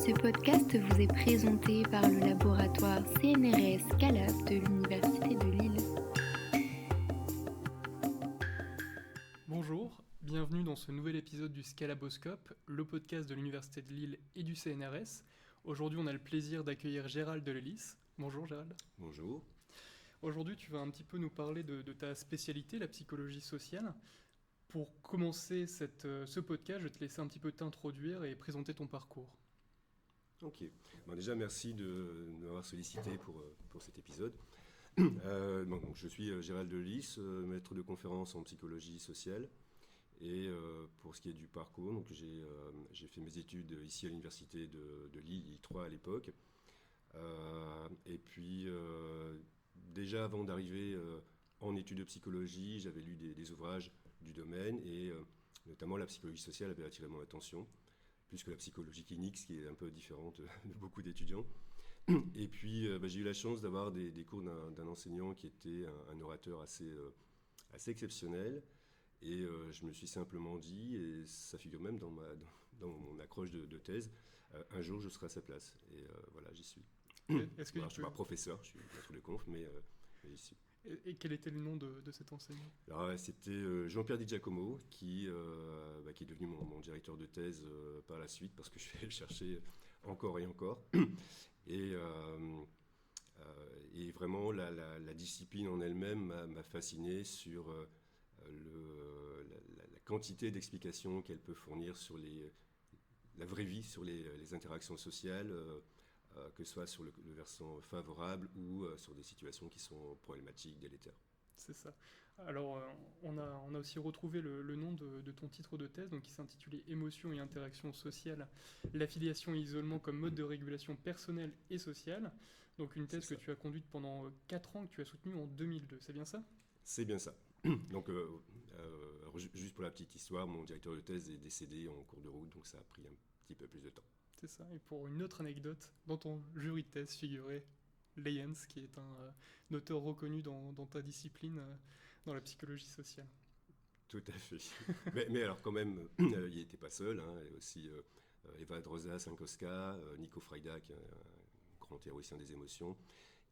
Ce podcast vous est présenté par le laboratoire CNRS Scalab de l'Université de Lille. Bonjour, bienvenue dans ce nouvel épisode du Scalaboscope, le podcast de l'Université de Lille et du CNRS. Aujourd'hui, on a le plaisir d'accueillir Gérald Delélis. Bonjour Gérald. Bonjour. Aujourd'hui, tu vas un petit peu nous parler de ta spécialité, la psychologie sociale. Pour commencer ce podcast, je vais te laisser un petit peu t'introduire et présenter ton parcours. Ok. Déjà, merci de m'avoir sollicité pour cet épisode. Donc, je suis Gérald Delélis, maître de conférence en psychologie sociale. Et pour ce qui est du parcours, donc j'ai fait mes études ici à l'université de Lille, I3 à l'époque. Et puis, déjà avant d'arriver en études de psychologie, j'avais lu des ouvrages du domaine et notamment la psychologie sociale avait attiré mon attention, plus que la psychologie clinique, ce qui est un peu différente de beaucoup d'étudiants. Et puis, j'ai eu la chance d'avoir des cours d'un enseignant qui était un orateur assez exceptionnel. Et je me suis simplement dit, et ça figure même dans mon accroche de thèse, un jour je serai à sa place. Et voilà, j'y suis. Je ne suis pas professeur, je suis maître de conf, mais j'y suis. Et quel était le nom de cet enseignant ? Alors, c'était Jean-Pierre Di Giacomo, qui est devenu mon directeur de thèse par la suite, parce que je suis allé le chercher encore et encore. Et vraiment, la discipline en elle-même m'a fasciné sur la quantité d'explications qu'elle peut fournir sur la vraie vie, sur les interactions sociales, que ce soit sur le versant favorable ou sur des situations qui sont problématiques, délétères. C'est ça. Alors, on a aussi retrouvé le nom de ton titre de thèse, donc qui s'intitulait « Émotions et interactions sociales, l'affiliation et l'isolement comme mode de régulation personnelle et sociale ». Donc une thèse que tu as conduite pendant 4 ans, que tu as soutenue en 2002, c'est bien ça ? C'est bien ça. Donc, juste pour la petite histoire, mon directeur de thèse est décédé en cours de route, donc ça a pris un petit peu plus de temps. C'est ça. Et pour une autre anecdote, dans ton jury de thèse figurait Leyens, qui est un auteur reconnu dans ta discipline, dans la psychologie sociale. Tout à fait. mais alors quand même, il n'était pas seul. Il y avait aussi Eva Droza, Sankoska, Nico Freitag, un grand théoricien des émotions,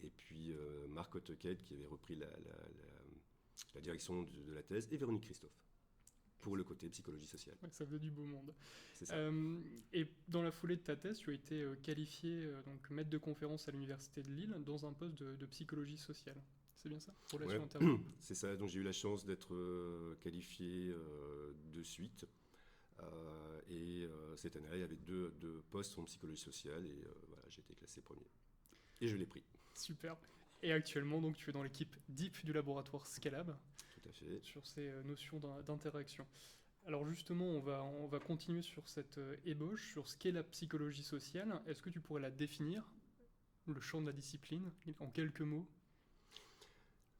et puis Marc Otteket, qui avait repris la direction de la thèse, et Véronique Christophe, pour le côté psychologie sociale. Ouais, ça faisait du beau monde. C'est ça. Et dans la foulée de ta thèse, tu as été qualifié donc maître de conférence à l'Université de Lille dans un poste de psychologie sociale. C'est bien ça ? Relations internes. C'est ça. Donc j'ai eu la chance d'être qualifié de suite. Et cette année-là, il y avait deux postes en psychologie sociale et voilà, j'ai été classé premier. Et je l'ai pris. Super. Et actuellement, donc, tu es dans l'équipe DIP du laboratoire Scalab. Tout à fait. Sur ces notions d'interaction. Alors justement, on va continuer sur cette ébauche, sur ce qu'est la psychologie sociale. Est-ce que tu pourrais la définir, le champ de la discipline, en quelques mots ?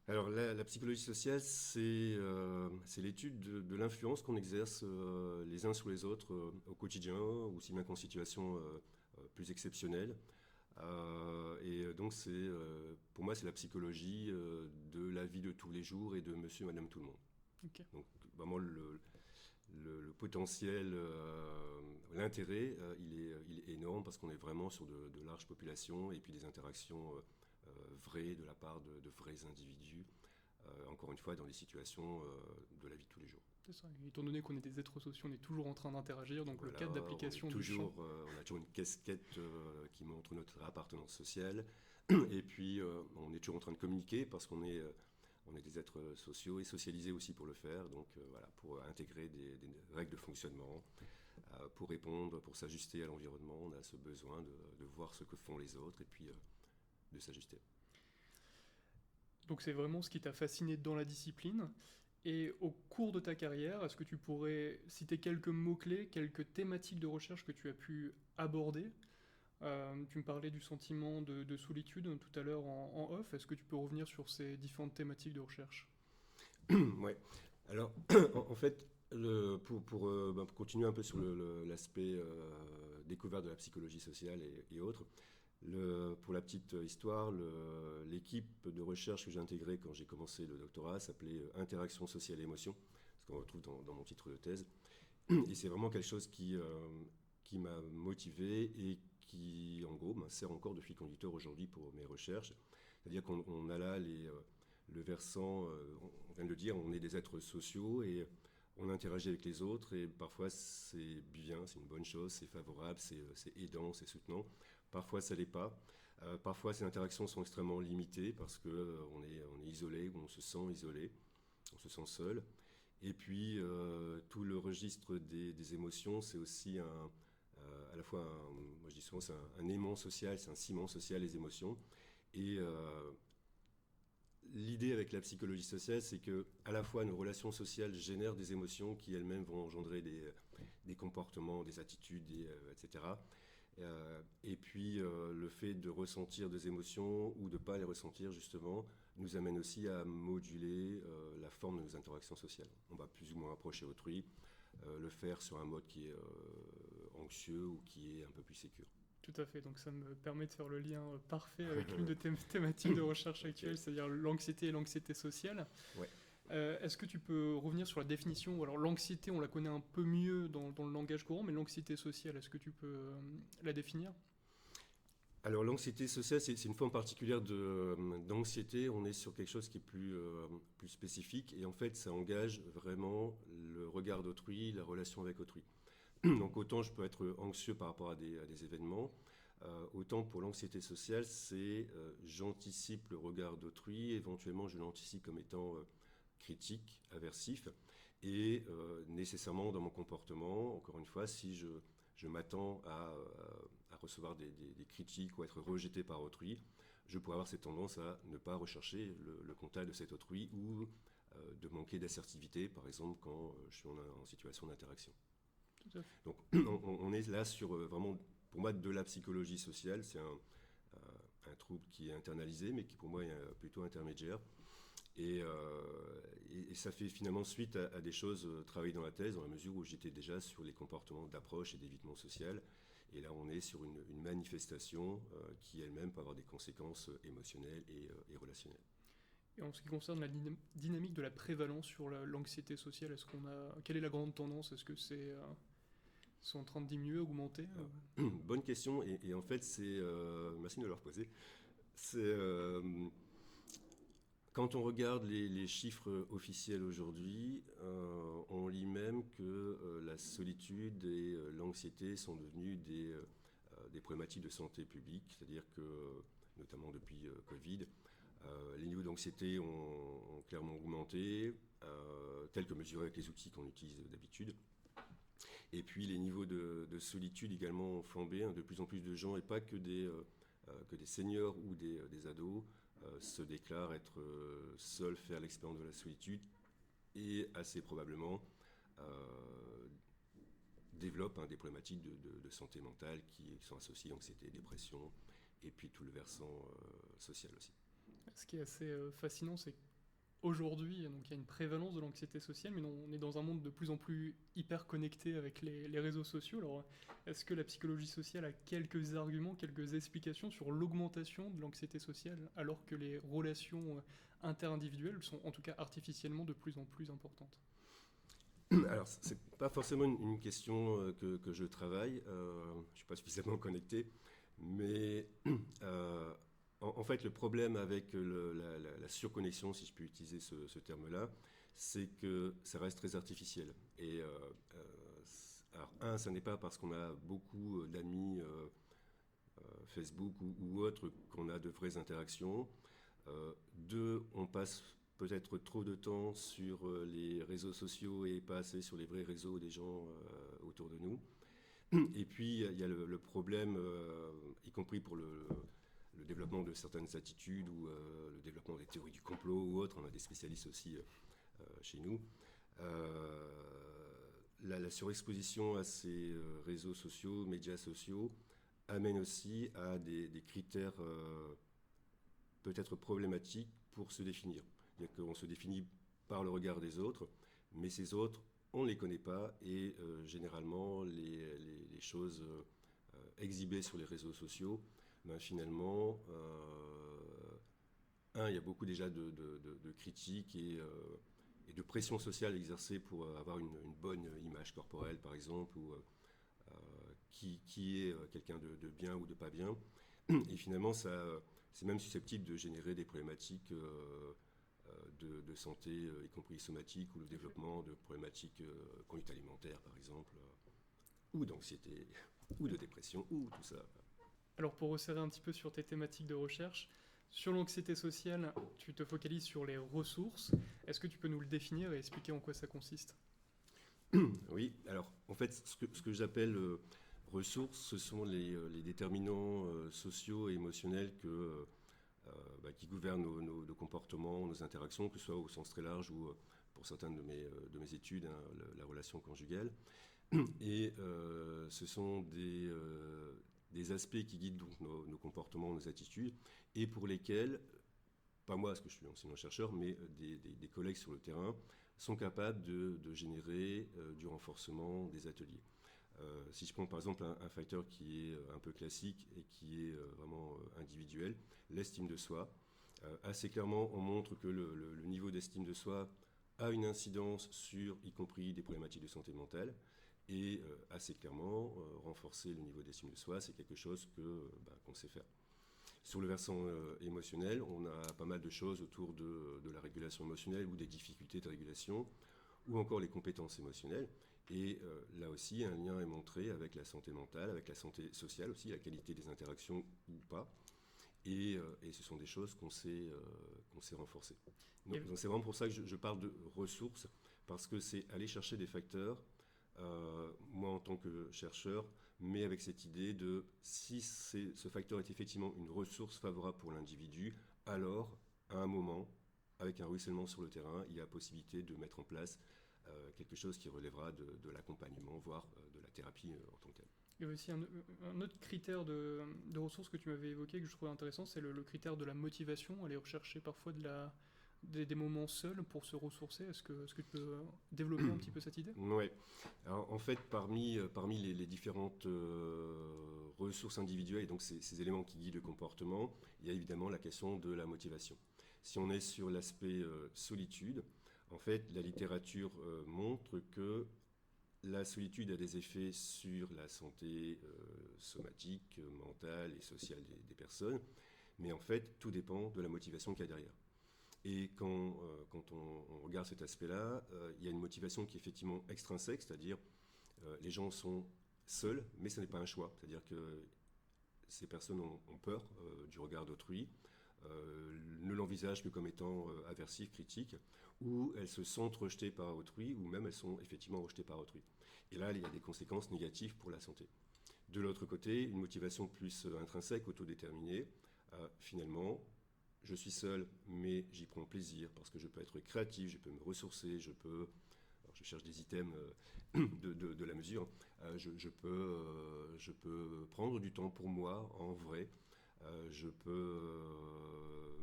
Alors la psychologie sociale, c'est l'étude de l'influence qu'on exerce les uns sur les autres au quotidien, aussi bien qu'en situation plus exceptionnelle. Et donc pour moi c'est la psychologie de la vie de tous les jours et de monsieur et madame tout le monde. Okay. Donc vraiment le potentiel, l'intérêt il est énorme parce qu'on est vraiment sur de larges populations et puis des interactions vraies de la part de vrais individus, encore une fois dans des situations de la vie de tous les jours. C'est ça. Étant donné qu'on est des êtres sociaux, on est toujours en train d'interagir, donc voilà, le cadre d'application du champ. On a toujours une casquette qui montre notre appartenance sociale, et puis on est toujours en train de communiquer parce qu'on est des êtres sociaux et socialisés aussi pour le faire, donc voilà, pour intégrer des règles de fonctionnement, pour répondre, pour s'ajuster à l'environnement, on a ce besoin de voir ce que font les autres et puis de s'ajuster. Donc c'est vraiment ce qui t'a fasciné dans la discipline. Et au cours de ta carrière, est-ce que tu pourrais citer quelques mots-clés, quelques thématiques de recherche que tu as pu aborder ? Tu me parlais du sentiment de solitude tout à l'heure en off. Est-ce que tu peux revenir sur ces différentes thématiques de recherche ? Oui. Alors, en fait, pour continuer un peu sur l'aspect découverte de la psychologie sociale et autres, pour la petite histoire, l'équipe de recherche que j'ai intégrée quand j'ai commencé le doctorat s'appelait Interaction sociale et émotion, ce qu'on retrouve dans mon titre de thèse. Et c'est vraiment quelque chose qui m'a motivé et qui, en gros, sert encore de fil conducteur aujourd'hui pour mes recherches. C'est-à-dire qu'on a là le versant, on vient de le dire, on est des êtres sociaux et on interagit avec les autres et parfois c'est bien, c'est une bonne chose, c'est favorable, c'est aidant, c'est soutenant. Parfois ça l'est pas. Parfois ces interactions sont extrêmement limitées parce qu'on est isolé ou on se sent isolé, on se sent seul. Et puis tout le registre des émotions, c'est aussi à la fois, moi je dis souvent, c'est un aimant social, c'est un ciment social, les émotions. Et l'idée avec la psychologie sociale, c'est que à la fois nos relations sociales génèrent des émotions qui elles-mêmes vont engendrer des comportements, des attitudes, etc. Et puis le fait de ressentir des émotions ou de ne pas les ressentir justement nous amène aussi à moduler la forme de nos interactions sociales. On va plus ou moins approcher autrui, le faire sur un mode qui est anxieux ou qui est un peu plus sécure. Tout à fait, donc ça me permet de faire le lien parfait avec l'une de tes thématiques de recherche actuelle, c'est-à-dire l'anxiété et l'anxiété sociale. Ouais. Est-ce que tu peux revenir sur la définition? Alors l'anxiété, on la connaît un peu mieux dans le langage courant, mais l'anxiété sociale, est-ce que tu peux la définir? Alors l'anxiété sociale, c'est une forme particulière d'anxiété. On est sur quelque chose qui est plus spécifique et en fait ça engage vraiment le regard d'autrui, la relation avec autrui. Donc autant je peux être anxieux par rapport à des événements, autant pour l'anxiété sociale, c'est j'anticipe le regard d'autrui, éventuellement je l'anticipe comme étant critique, aversif, et nécessairement dans mon comportement, encore une fois, si je m'attends à recevoir des critiques ou à être rejeté par autrui, je pourrais avoir cette tendance à ne pas rechercher le contact de cet autrui ou de manquer d'assertivité, par exemple quand je suis en situation d'interaction. Donc on est là sur vraiment, pour moi, de la psychologie sociale. C'est un trouble qui est internalisé, mais qui pour moi est plutôt intermédiaire. Et ça fait finalement suite à des choses travaillées dans la thèse, dans la mesure où j'étais déjà sur les comportements d'approche et d'évitement social. Et là, on est sur une manifestation qui elle-même peut avoir des conséquences émotionnelles et relationnelles. Et en ce qui concerne la dynamique de la prévalence sur l'anxiété sociale, quelle est la grande tendance? Est-ce que c'est en train de diminuer, augmenter? Bonne question, et en fait, merci de me le reposer. Quand on regarde les chiffres officiels aujourd'hui, on lit même que la solitude et l'anxiété sont devenus des problématiques de santé publique, c'est-à-dire que, notamment depuis Covid, les niveaux d'anxiété ont clairement augmenté, tels que mesurés avec les outils qu'on utilise d'habitude. Et puis les niveaux de solitude également ont flambé. De plus en plus de gens, et pas que des seniors ou des ados, se déclarent être seuls, faire l'expérience de la solitude et assez probablement développent des problématiques de santé mentale qui sont associées à anxiété, dépression et puis tout le versant social aussi. Ce qui est assez fascinant, c'est qu'aujourd'hui, donc, il y a une prévalence de l'anxiété sociale, mais on est dans un monde de plus en plus hyper connecté avec les réseaux sociaux. Alors, est-ce que la psychologie sociale a quelques arguments, quelques explications sur l'augmentation de l'anxiété sociale, alors que les relations interindividuelles sont en tout cas artificiellement de plus en plus importantes? Alors, c'est pas forcément une question que je travaille. Je suis pas suffisamment connecté, mais en fait, le problème avec la surconnexion, si je peux utiliser ce terme-là, c'est que ça reste très artificiel. Et alors, ça n'est pas parce qu'on a beaucoup d'amis Facebook ou autres qu'on a de vraies interactions. Deux, on passe peut-être trop de temps sur les réseaux sociaux et pas assez sur les vrais réseaux des gens autour de nous. Et puis, il y a le problème, y compris pour le développement de certaines attitudes ou le développement des théories du complot ou autres. On a des spécialistes aussi chez nous. La surexposition à ces réseaux sociaux, médias sociaux, amène aussi à des critères peut-être problématiques pour se définir. C'est-à-dire qu'on se définit par le regard des autres, mais ces autres, on ne les connaît pas et généralement les choses exhibées sur les réseaux sociaux, finalement, il y a beaucoup déjà de critiques et de pression sociale exercée pour avoir une bonne image corporelle, par exemple, ou qui est quelqu'un de bien ou de pas bien. Et finalement, c'est même susceptible de générer des problématiques de santé, y compris somatique, ou le développement de problématiques conduite alimentaire, par exemple, ou d'anxiété, ou de dépression, ou tout ça. Alors pour resserrer un petit peu sur tes thématiques de recherche, sur l'anxiété sociale, tu te focalises sur les ressources. Est-ce que tu peux nous le définir et expliquer en quoi ça consiste ? Oui, alors en fait, ce que j'appelle ressources, ce sont les déterminants sociaux et émotionnels qui gouvernent nos comportements, nos interactions, que ce soit au sens très large ou pour certaines de mes études, la relation conjugale. Et ce sont des aspects qui guident donc nos comportements, nos attitudes, et pour lesquels, pas moi parce que je suis enseignant-chercheur, mais des collègues sur le terrain sont capables de générer du renforcement des ateliers. Si je prends par exemple un facteur qui est un peu classique et qui est vraiment individuel, l'estime de soi, assez clairement on montre que le niveau d'estime de soi a une incidence sur, y compris des problématiques de santé mentale, et assez clairement renforcer le niveau d'estime de soi, c'est quelque chose qu'on sait faire. Sur le versant émotionnel, on a pas mal de choses autour de la régulation émotionnelle ou des difficultés de régulation, ou encore les compétences émotionnelles. Et là aussi, un lien est montré avec la santé mentale, avec la santé sociale aussi, la qualité des interactions ou pas. Et ce sont des choses qu'on sait renforcer. Donc c'est vraiment pour ça que je parle de ressources, parce que c'est aller chercher des facteurs, moi en tant que chercheur, mais avec cette idée de si ce facteur est effectivement une ressource favorable pour l'individu, alors à un moment, avec un ruissellement sur le terrain, il y a possibilité de mettre en place quelque chose qui relèvera de l'accompagnement, voire de la thérapie en tant que telle. Il y a aussi un autre critère de ressources que tu m'avais évoqué que je trouvais intéressant, c'est le critère de la motivation, aller rechercher parfois des moments seuls pour se ressourcer. Est-ce que tu peux développer un petit peu cette idée ? Oui. Alors, en fait, parmi les différentes ressources individuelles, et donc ces éléments qui guident le comportement, il y a évidemment la question de la motivation. Si on est sur l'aspect solitude, en fait, la littérature montre que la solitude a des effets sur la santé somatique, mentale et sociale des personnes, mais en fait, tout dépend de la motivation qu'il y a derrière. Et quand on regarde cet aspect-là, il y a une motivation qui est effectivement extrinsèque, c'est-à-dire les gens sont seuls, mais ce n'est pas un choix. C'est-à-dire que ces personnes ont peur du regard d'autrui, ne l'envisagent que comme étant aversives, critiques, ou elles se sentent rejetées par autrui, ou même elles sont effectivement rejetées par autrui. Et là, il y a des conséquences négatives pour la santé. De l'autre côté, une motivation plus intrinsèque, autodéterminée, finalement, je suis seul, mais j'y prends plaisir parce que je peux être créatif, je peux me ressourcer, je cherche des items de la mesure, je peux prendre du temps pour moi en vrai, je peux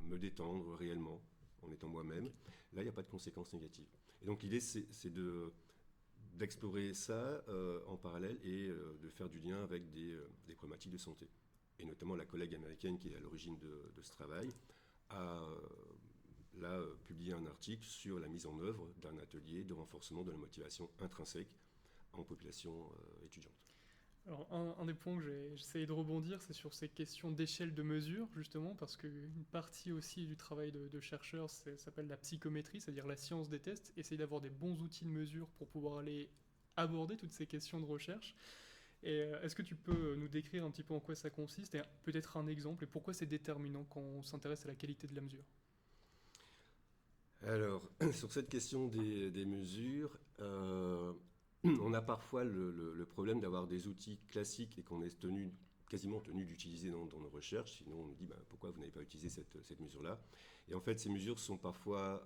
me détendre réellement en étant moi-même. Là, il n'y a pas de conséquences négatives. Et donc l'idée, c'est d'explorer ça en parallèle et de faire du lien avec des problématiques de santé. Et notamment la collègue américaine qui est à l'origine de ce travail a publié un article sur la mise en œuvre d'un atelier de renforcement de la motivation intrinsèque en population étudiante. Alors, un des points que j'essayé de rebondir, c'est sur ces questions d'échelle de mesure, justement, parce qu'une partie aussi du travail de chercheur s'appelle la psychométrie, c'est-à-dire la science des tests, essayer d'avoir des bons outils de mesure pour pouvoir aller aborder toutes ces questions de recherche. Et est-ce que tu peux nous décrire un petit peu en quoi ça consiste, et peut-être un exemple, et pourquoi c'est déterminant quand on s'intéresse à la qualité de la mesure ? Alors, sur cette question des mesures, on a parfois le problème d'avoir des outils classiques et qu'on est quasiment tenu d'utiliser dans nos recherches. Sinon, on nous dit pourquoi vous n'avez pas utilisé cette mesure-là. Et en fait, ces mesures sont parfois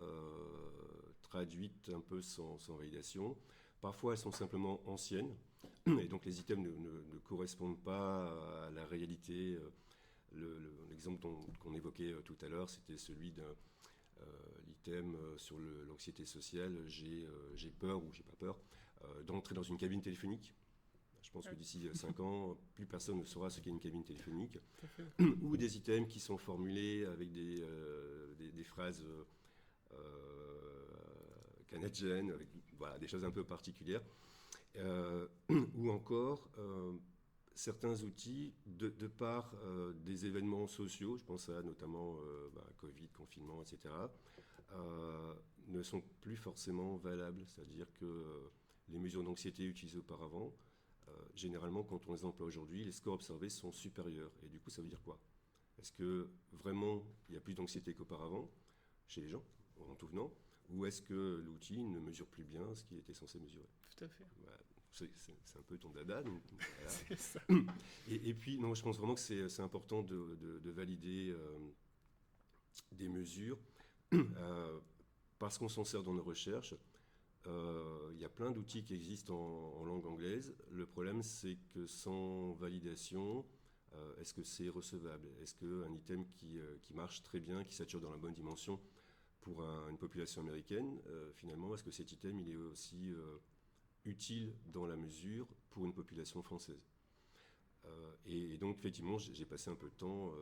traduites un peu sans validation. Parfois, elles sont simplement anciennes. Et donc, les items ne correspondent pas à la réalité. L'exemple qu'on évoquait tout à l'heure, c'était celui d'un l'item sur l'anxiété sociale. J'ai peur ou j'ai pas peur d'entrer dans une cabine téléphonique. Je pense que d'ici 5 ans, plus personne ne saura ce qu'est une cabine téléphonique. Ou des items qui sont formulés avec des phrases canadiennes, avec des choses un peu particulières. Ou encore certains outils, de par des événements sociaux, je pense à notamment Covid, confinement, etc., ne sont plus forcément valables. C'est-à-dire que les mesures d'anxiété utilisées auparavant, généralement, quand on les emploie aujourd'hui, les scores observés sont supérieurs. Et du coup, ça veut dire quoi? Est-ce que vraiment il y a plus d'anxiété qu'auparavant chez les gens, en tout venant, ou est-ce que l'outil ne mesure plus bien ce qu'il était censé mesurer? Tout à fait. Voilà. C'est un peu ton dada. Donc, voilà. C'est ça. Et puis, non, je pense vraiment que c'est important de valider des mesures parce qu'on s'en sert dans nos recherches. Il y a plein d'outils qui existent en langue anglaise. Le problème, c'est que sans validation, est-ce que c'est recevable? Est-ce qu'un item qui marche très bien, qui sature dans la bonne dimension pour une population américaine, finalement, est-ce que cet item il est aussi utile dans la mesure pour une population française? Et donc, effectivement, j'ai passé un peu de temps,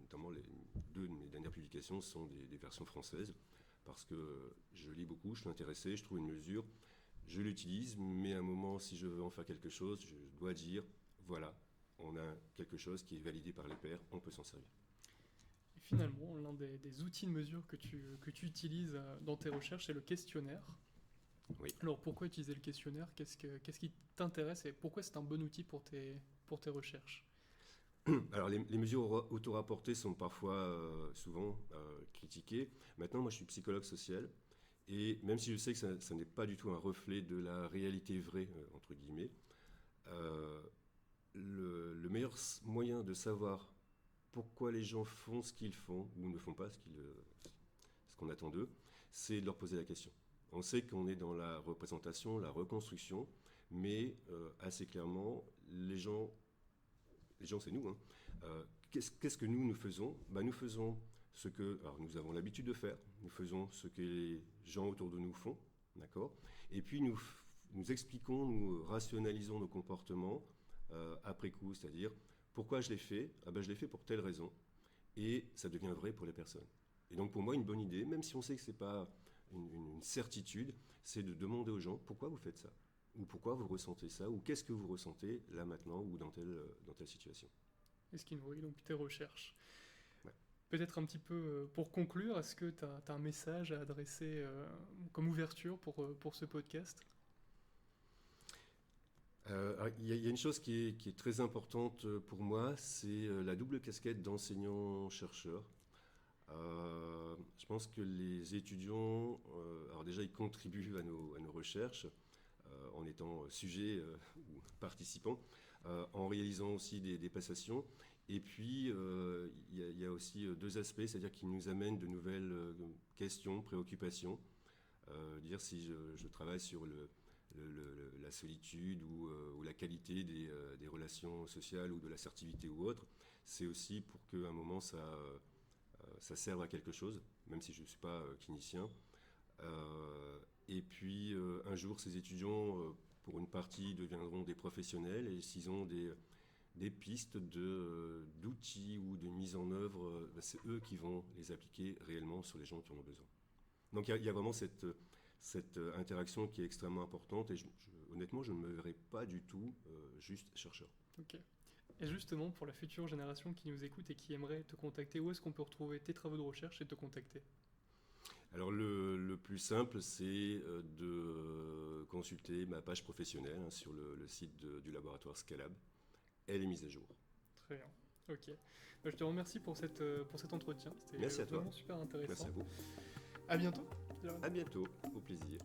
notamment deux de mes dernières publications sont des versions françaises, parce que je lis beaucoup, je suis intéressé, je trouve une mesure, je l'utilise, mais à un moment, si je veux en faire quelque chose, je dois dire, voilà, on a quelque chose qui est validé par les pairs, on peut s'en servir. Et finalement, l'un des outils de mesure que tu utilises dans tes recherches, c'est le questionnaire. Oui. Alors pourquoi utiliser le questionnaire? Qu'est-ce qui t'intéresse et pourquoi c'est un bon outil pour tes recherches? Alors les mesures auto-rapportées sont parfois, souvent critiquées. Maintenant, moi je suis psychologue social, et même si je sais que ça n'est pas du tout un reflet de la réalité vraie, entre guillemets, le meilleur moyen de savoir pourquoi les gens font ce qu'ils font ou ne font pas ce qu'on attend d'eux, c'est de leur poser la question. On sait qu'on est dans la représentation, la reconstruction, mais assez clairement, les gens c'est nous, hein. Qu'est-ce que nous faisons? Nous faisons ce que nous avons l'habitude de faire, nous faisons ce que les gens autour de nous font, d'accord? Et puis nous expliquons, nous rationalisons nos comportements après coup, c'est-à-dire pourquoi je l'ai fait? Je l'ai fait pour telle raison, et ça devient vrai pour les personnes. Et donc pour moi, une bonne idée, même si on sait que ce n'est pas une certitude, c'est de demander aux gens pourquoi vous faites ça, ou pourquoi vous ressentez ça, ou qu'est-ce que vous ressentez là maintenant, ou dans telle situation. Et ce qui nourrit donc tes recherches. Ouais. Peut-être un petit peu pour conclure, est-ce que tu as un message à adresser comme ouverture pour ce podcast? Il y a une chose qui est très importante pour moi, c'est la double casquette d'enseignant-chercheur. Je pense que les étudiants, alors déjà ils contribuent à nos recherches en étant sujets ou participants, en réalisant aussi des passations. Et puis il y a aussi deux aspects, c'est-à-dire qu'ils nous amènent de nouvelles questions, préoccupations. Dire si je travaille sur la solitude ou la qualité des relations sociales ou de l'assertivité ou autre, c'est aussi pour qu'à un moment ça serve à quelque chose, même si je ne suis pas clinicien. Et puis un jour, ces étudiants, pour une partie, deviendront des professionnels, et s'ils ont des pistes d'outils ou de mise en œuvre, c'est eux qui vont les appliquer réellement sur les gens qui en ont besoin. Donc il y a vraiment cette interaction qui est extrêmement importante, et honnêtement, je ne me verrais pas du tout juste chercheur. Ok. Et justement, pour la future génération qui nous écoute et qui aimerait te contacter, où est-ce qu'on peut retrouver tes travaux de recherche et te contacter? Alors le plus simple, c'est de consulter ma page professionnelle sur le site du laboratoire Scalab. Elle est mise à jour. Très bien, ok. Je te remercie pour cet entretien, Merci c'était à toi. vraiment super intéressant. Merci à vous. À bientôt. À bientôt, au plaisir.